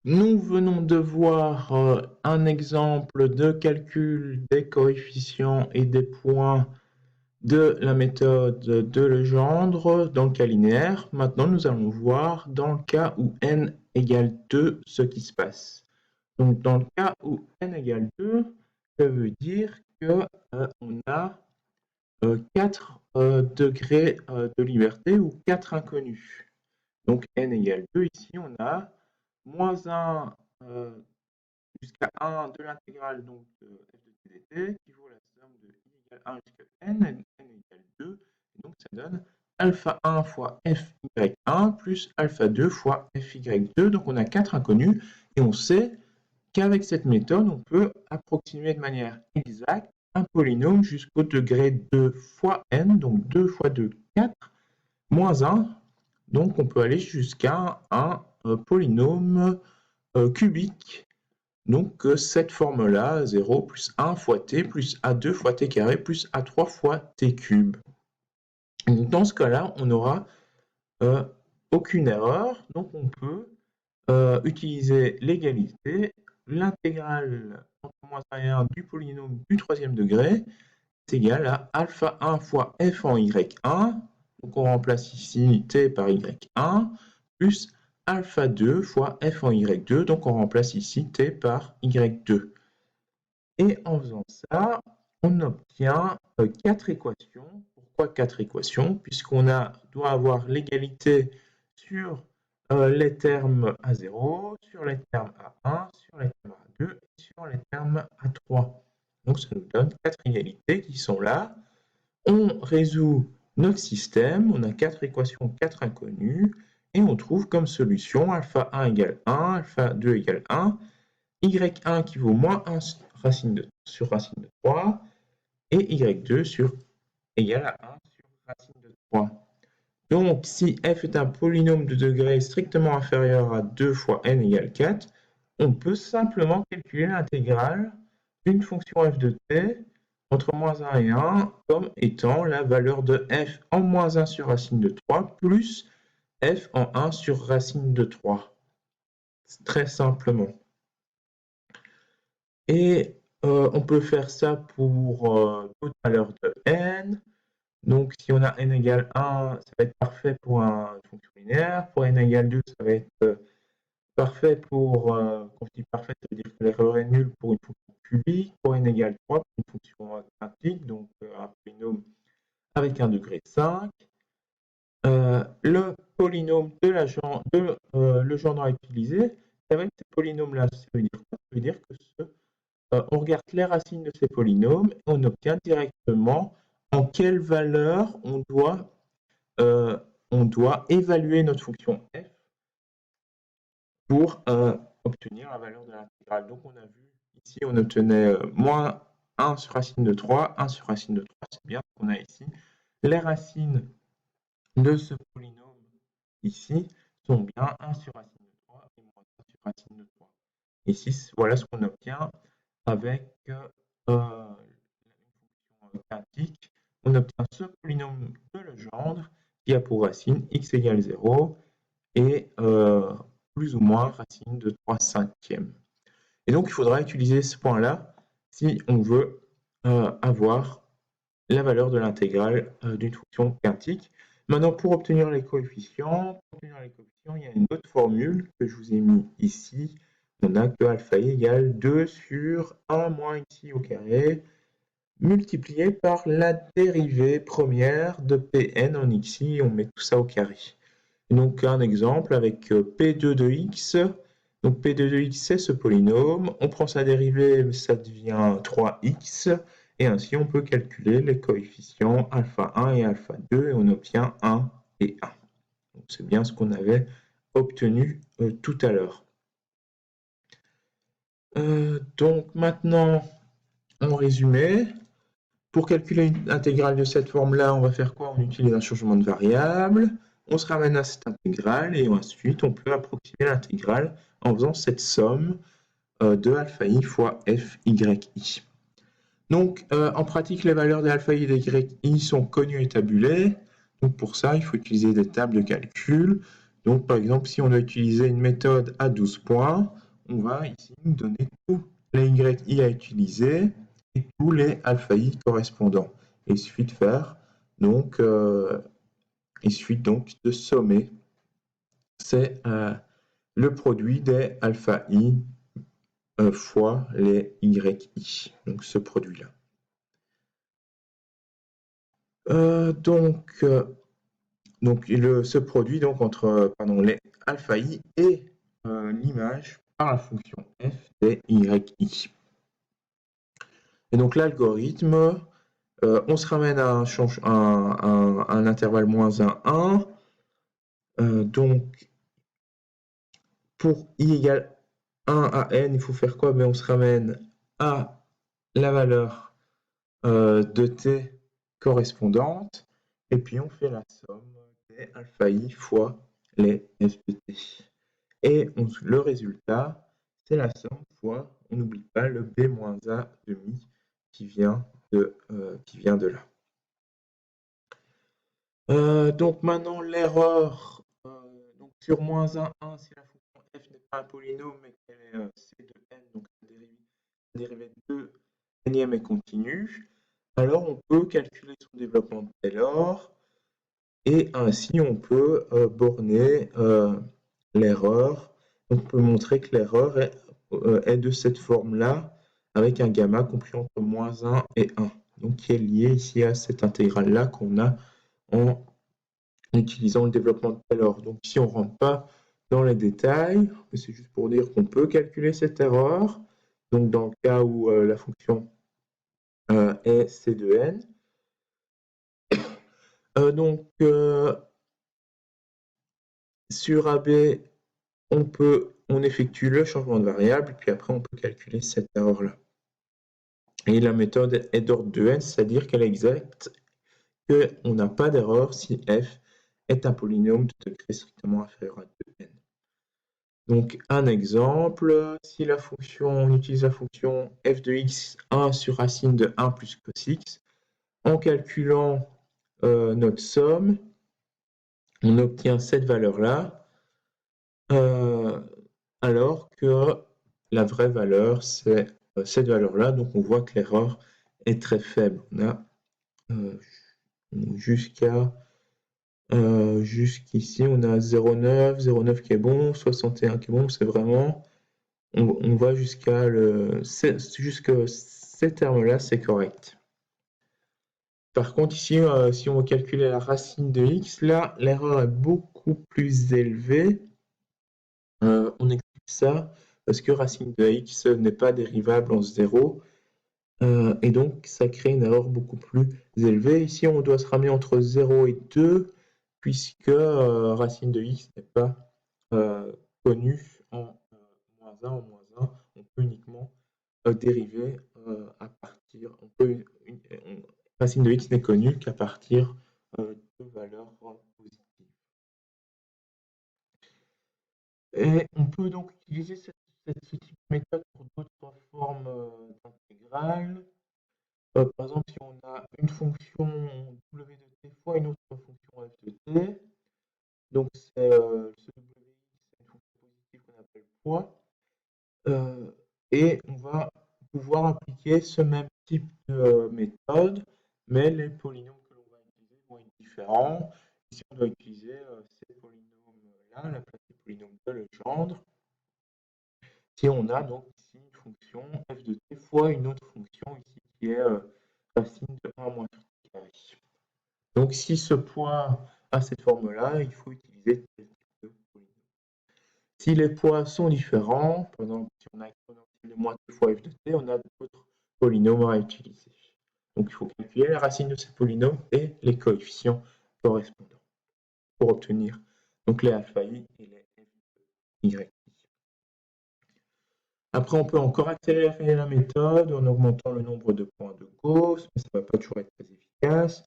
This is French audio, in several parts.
Nous venons de voir un exemple de calcul des coefficients et des points de la méthode de Legendre dans le cas linéaire. Maintenant, nous allons voir dans le cas où n égale 2 ce qui se passe. Donc, dans le cas où n égale 2, ça veut dire que on a 4 degrés de liberté ou 4 inconnus. Donc n égale 2, ici on a moins 1 jusqu'à 1 de l'intégrale donc de f de t dt qui vaut la somme de i égale 1 jusqu'à n égale 2, et donc ça donne alpha 1 fois f y1 plus alpha 2 fois f y2, donc on a 4 inconnus, et on sait qu'avec cette méthode, on peut approximer de manière exacte un polynôme jusqu'au degré 2 fois n, donc 2 fois 2, 4, moins 1, donc on peut aller jusqu'à un polynôme cubique. Donc cette forme-là, 0 plus 1 fois t plus a2 fois t carré plus a3 fois t cube. Donc, dans ce cas-là, on n'aura aucune erreur, donc on peut utiliser l'égalité, l'intégrale entre moins 1 et 1 du polynôme du troisième degré est égale à alpha 1 fois f en y1, donc on remplace ici t par y1, plus alpha 2 fois f en y2, donc on remplace ici t par y2. Et en faisant ça, on obtient 4 équations. Pourquoi 4 équations? Puisqu'on doit avoir l'égalité sur les termes à 0, sur les termes à 1, sur les termes à 2 et sur les termes à 3. Donc ça nous donne 4 égalités qui sont là. On résout notre système, on a 4 équations, 4 inconnues, et on trouve comme solution alpha 1 égale 1, alpha 2 égale 1, y1 qui vaut moins 1 sur racine de 3, et y2 égale à 1 sur racine de 3. Donc, si f est un polynôme de degré strictement inférieur à 2 fois n égale 4, on peut simplement calculer l'intégrale d'une fonction f de t entre moins 1 et 1 comme étant la valeur de f en moins 1 sur racine de 3 plus f en 1 sur racine de 3. Très simplement. Et on peut faire ça pour toute valeur de n. Donc, si on a n égale 1, ça va être parfait pour une fonction linéaire. Pour n égale 2, ça va être parfait pour, quand je dis parfait, ça veut dire que l'erreur est nulle pour une fonction cubique. Pour n égale 3, pour une fonction quantique, donc un polynôme avec un degré 5. Le polynôme de Legendre à utiliser, ça va être ce polynôme-là. Ça veut dire quoi? Ça veut dire que on regarde les racines de ces polynômes et on obtient directement en quelle valeur on doit évaluer notre fonction f pour obtenir la valeur de l'intégrale. Donc on a vu ici, on obtenait moins 1 sur racine de 3, 1 sur racine de 3, c'est bien ce qu'on a ici. Les racines de ce polynôme ici sont bien 1 sur racine de 3 et moins 1 sur racine de 3. Ici, voilà ce qu'on obtient avec une fonction quantique. On obtient ce polynôme de Legendre qui a pour racine x égale 0 et plus ou moins racine de 3 cinquièmes. Et donc, il faudra utiliser ce point-là si on veut avoir la valeur de l'intégrale d'une fonction quantique. Maintenant, pour obtenir les coefficients, il y a une autre formule que je vous ai mis ici. On a que alpha i égale 2 sur 1 moins xi au carré multiplié par la dérivée première de Pn en xi, on met tout ça au carré. Et donc un exemple avec P2 de x, donc P2 de x c'est ce polynôme, on prend sa dérivée, ça devient 3x, et ainsi on peut calculer les coefficients alpha 1 et alpha 2, et on obtient 1 et 1. Donc c'est bien ce qu'on avait obtenu tout à l'heure. Donc maintenant, en résumé, pour calculer une intégrale de cette forme-là, on va faire quoi? On utilise un changement de variable, on se ramène à cette intégrale, et ensuite on peut approximer l'intégrale en faisant cette somme de alpha i fois f y i. Donc en pratique, les valeurs de alpha i et y i sont connues et tabulées. Donc pour ça, il faut utiliser des tables de calcul. Donc, par exemple, si on a utilisé une méthode à 12 points, on va ici nous donner tous les yi à utiliser et tous les alpha i correspondants. Et il suffit de faire, donc, il suffit donc de sommer. C'est le produit des alpha i fois les yi, donc ce produit-là. Ce produit donc entre les alpha i et l'image par la fonction f des yi. Et donc l'algorithme, on se ramène à un intervalle moins 1, 1. Donc pour i égale 1 à n, il faut faire quoi? Mais on se ramène à la valeur de t correspondante, et puis on fait la somme des alpha i fois les f de t. Et le résultat, c'est la somme fois, on n'oublie pas, le b-a demi qui vient de là. Donc maintenant, l'erreur sur moins 1, 1, si la fonction f n'est pas un polynôme, mais qu'elle est c de n, donc la dérivée de nème est continue, alors on peut calculer son développement de Taylor, et ainsi on peut borner l'erreur. On peut montrer que l'erreur est de cette forme-là, avec un gamma compris entre moins 1 et 1, donc qui est lié ici à cette intégrale-là qu'on a en utilisant le développement de Taylor. Donc ici, on ne rentre pas dans les détails, mais c'est juste pour dire qu'on peut calculer cette erreur. Donc dans le cas où la fonction est c de n. Sur AB, on effectue le changement de variable, puis après on peut calculer cette erreur-là. Et la méthode est d'ordre de n, c'est-à-dire qu'elle est exacte, qu'on n'a pas d'erreur si f est un polynôme de degré strictement inférieur à 2n. Donc un exemple, si on utilise la fonction f de x 1 sur racine de 1 plus cos x, en calculant notre somme, on obtient cette valeur-là, alors que la vraie valeur, c'est cette valeur-là. Donc on voit que l'erreur est très faible. On a jusqu'ici, on a 0,9, 0,9 qui est bon, 61 qui est bon, c'est vraiment... On va jusqu'à ces termes-là, c'est correct. Par contre, ici, si on veut calculer la racine de x, là, l'erreur est beaucoup plus élevée. On explique ça parce que racine de x n'est pas dérivable en 0. Et donc, ça crée une erreur beaucoup plus élevée. Ici, on doit se ramener entre 0 et 2, puisque racine de x n'est pas connue en moins 1, en moins 1. On peut uniquement dériver à partir... racine de x n'est connue qu'à partir de valeurs positives. Et on peut donc utiliser ce type de méthode pour d'autres formes d'intégrales. Par exemple, si on a une fonction w de t fois une autre fonction f de t, donc ce w, c'est une fonction positive qu'on appelle poids, et on va pouvoir appliquer ce même type de méthode, mais les polynômes que l'on va utiliser vont être différents. Ici, on doit utiliser ces polynômes-là, la place des polynômes de Legendre. Si on a donc ici une fonction f de t fois une autre fonction ici qui est racine de 1 moins t carré. Donc si ce poids a cette forme-là, il faut utiliser tel type de polynôme. Si les poids sont différents, par exemple si on a exponentielle de moins t fois f de t, on a d'autres polynômes à utiliser. Donc il faut calculer la racine de ces polynômes et les coefficients correspondants pour obtenir donc les alpha i et les f de y. Après, on peut encore accélérer la méthode en augmentant le nombre de points de Gauss, mais ça ne va pas toujours être très efficace.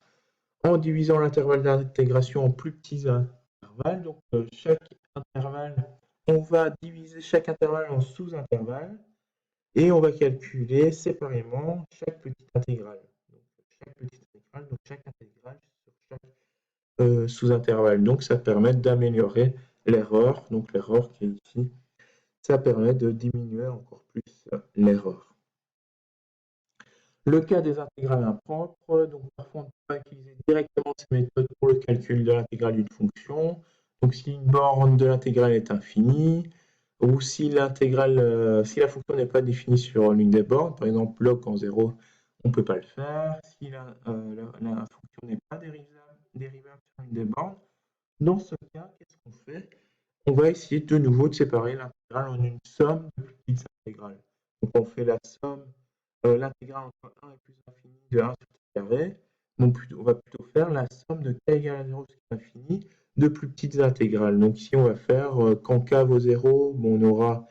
En divisant l'intervalle d'intégration en plus petits intervalles. Donc, chaque intervalle, on va diviser chaque intervalle en sous-intervalles et on va calculer séparément chaque petite intégrale. Donc, chaque intégrale sur chaque sous-intervalle. Donc, ça permet d'améliorer l'erreur, donc l'erreur qui est ici, ça permet de diminuer encore plus l'erreur. Le cas des intégrales impropres, donc parfois on ne peut pas utiliser directement ces méthodes pour le calcul de l'intégrale d'une fonction. Donc si une borne de l'intégrale est infinie, ou si la fonction n'est pas définie sur l'une des bornes, par exemple log en 0, on ne peut pas le faire. Si la fonction n'est pas dérivable sur l'une des bornes, dans ce cas, qu'est-ce qu'on fait? On va essayer de nouveau de séparer l'intégrale en une somme de plus petites intégrales. Donc on fait la somme, l'intégrale entre 1 et plus l'infini de 1 sur t carré. Donc on va plutôt faire la somme de k égale à 0 jusqu'à l'infini de plus petites intégrales. Donc ici on va faire, quand k vaut 0, bon, on aura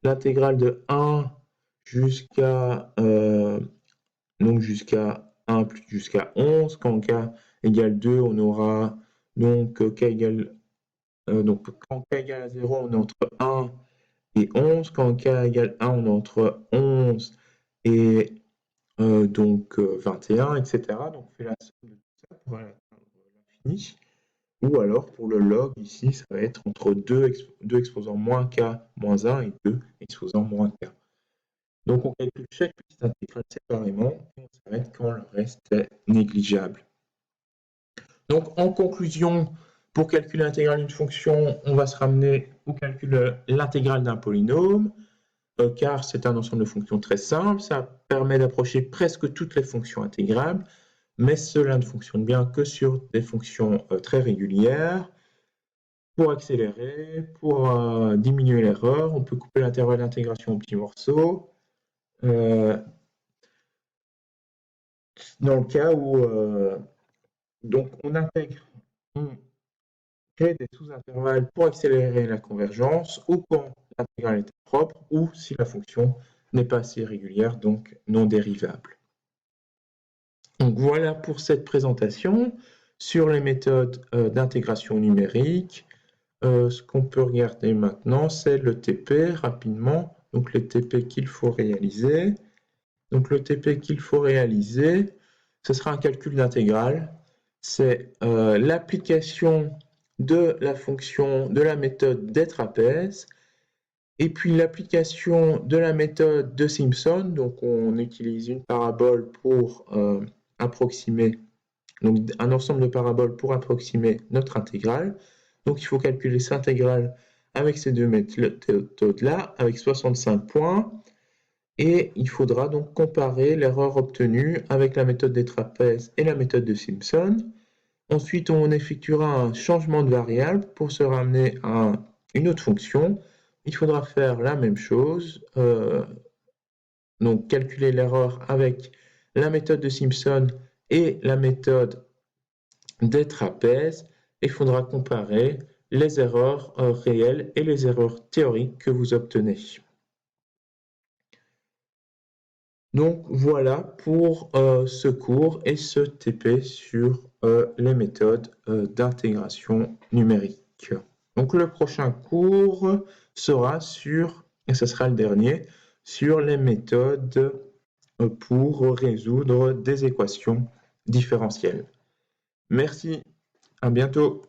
l'intégrale de 1 jusqu'à 1 jusqu'à 11. Quand k égale 2, on aura donc k égale donc quand k égale à 0, on est entre 1 et 11. Quand k égale 1, on est entre 11 et 21, etc. Donc on fait la somme de tout ça pour atteindre l'infini. Ou alors pour le log, ici, ça va être entre 2 exposants moins k moins 1 et 2 exposants moins k. Donc on calcule chaque petite intégrale séparément et on s'arrête quand le reste est négligeable. Donc en conclusion, pour calculer l'intégrale d'une fonction, on va se ramener au calcul de l'intégrale d'un polynôme, car c'est un ensemble de fonctions très simple, ça permet d'approcher presque toutes les fonctions intégrables, mais cela ne fonctionne bien que sur des fonctions très régulières. Pour accélérer, pour diminuer l'erreur, on peut couper l'intervalle d'intégration en petits morceaux. Dans le cas où donc on crée des sous-intervalles pour accélérer la convergence, ou quand l'intégrale est propre, ou si la fonction n'est pas assez régulière, donc non dérivable. Donc voilà pour cette présentation sur les méthodes d'intégration numérique. Ce qu'on peut regarder maintenant, c'est le TP rapidement. Donc le TP qu'il faut réaliser. Donc le TP qu'il faut réaliser, ce sera un calcul d'intégrale. C'est l'application de la fonction de la méthode des trapèzes et puis l'application de la méthode de Simpson. Donc on utilise une parabole pour approximer, donc un ensemble de paraboles pour approximer notre intégrale. Donc il faut calculer cette intégrale avec ces deux méthodes-là, avec 65 points. Et il faudra donc comparer l'erreur obtenue avec la méthode des trapèzes et la méthode de Simpson. Ensuite, on effectuera un changement de variable pour se ramener à une autre fonction. Il faudra faire la même chose, donc calculer l'erreur avec la méthode de Simpson et la méthode des trapèzes. Il faudra comparer les erreurs réelles et les erreurs théoriques que vous obtenez. Donc voilà pour ce cours et ce TP sur les méthodes d'intégration numérique. Donc le prochain cours sera sur, et ce sera le dernier, sur les méthodes pour résoudre des équations différentielles. Merci, à bientôt.